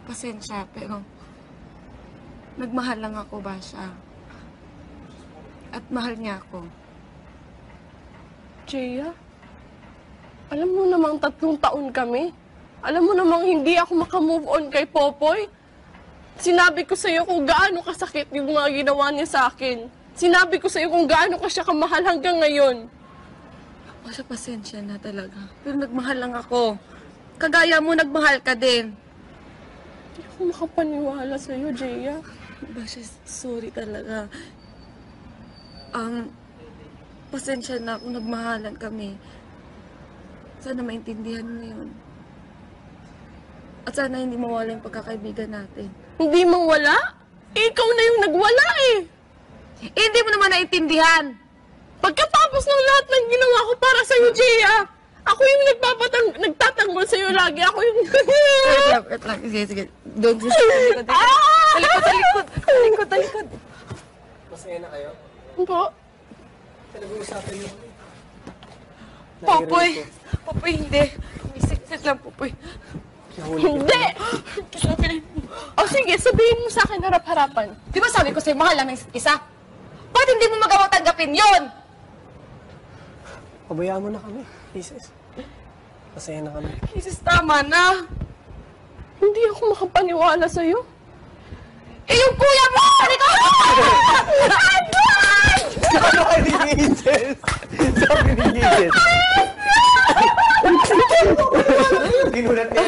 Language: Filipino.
Pasensya, pero nagmahal lang ako ba siya? At mahal niya ako. Jaya, alam mo namang 3 taon kami. Alam mo namang hindi ako makamove on kay Popoy. Sinabi ko sa'yo kung gaano kasakit yung mga ginawa niya sa akin. Sinabi ko sa'yo kung gaano ka siya kamahal hanggang ngayon. Masya, pasensya na talaga. Pero nagmahal lang ako. Kagaya mo, nagmahal ka din. Hindi ako makapaniwala sa'yo, Jaya. Basha, sorry talaga. Pasensya na kung nagmahalan kami. Sana maintindihan mo yun. At sana hindi mawala yung pagkakaibigan natin. Hindi mawala? Ikaw na yung nagwala eh. Hindi mo naman naintindihan. Pagkatapos ng lahat ng ginawa ko para sa'yo, Jaya, ako yung nagtatanggol sa'yo lagi. Ako yung... Wait lang. Sige. Doon sa likod. Sa likod. Masaya na kayo? Po? Nag-uusapan niyo. Popoy, hindi. Misiksit lang, Popoy. Hindi! O sige, sabihin mo sa akin harap-harapan. Di ba sabi ko sa'yo, mahal lang ng isa't isa? Bakit hindi mo magawang tanggapin yun? Pabayaan mo na kami, Isis. Masaya na kami. Jesus, tama na. Hindi ako makapaniwala sa'yo. Eh, yung kuya mo! Sabi ni Isis! Sabi ni Isis! Ginulat niya.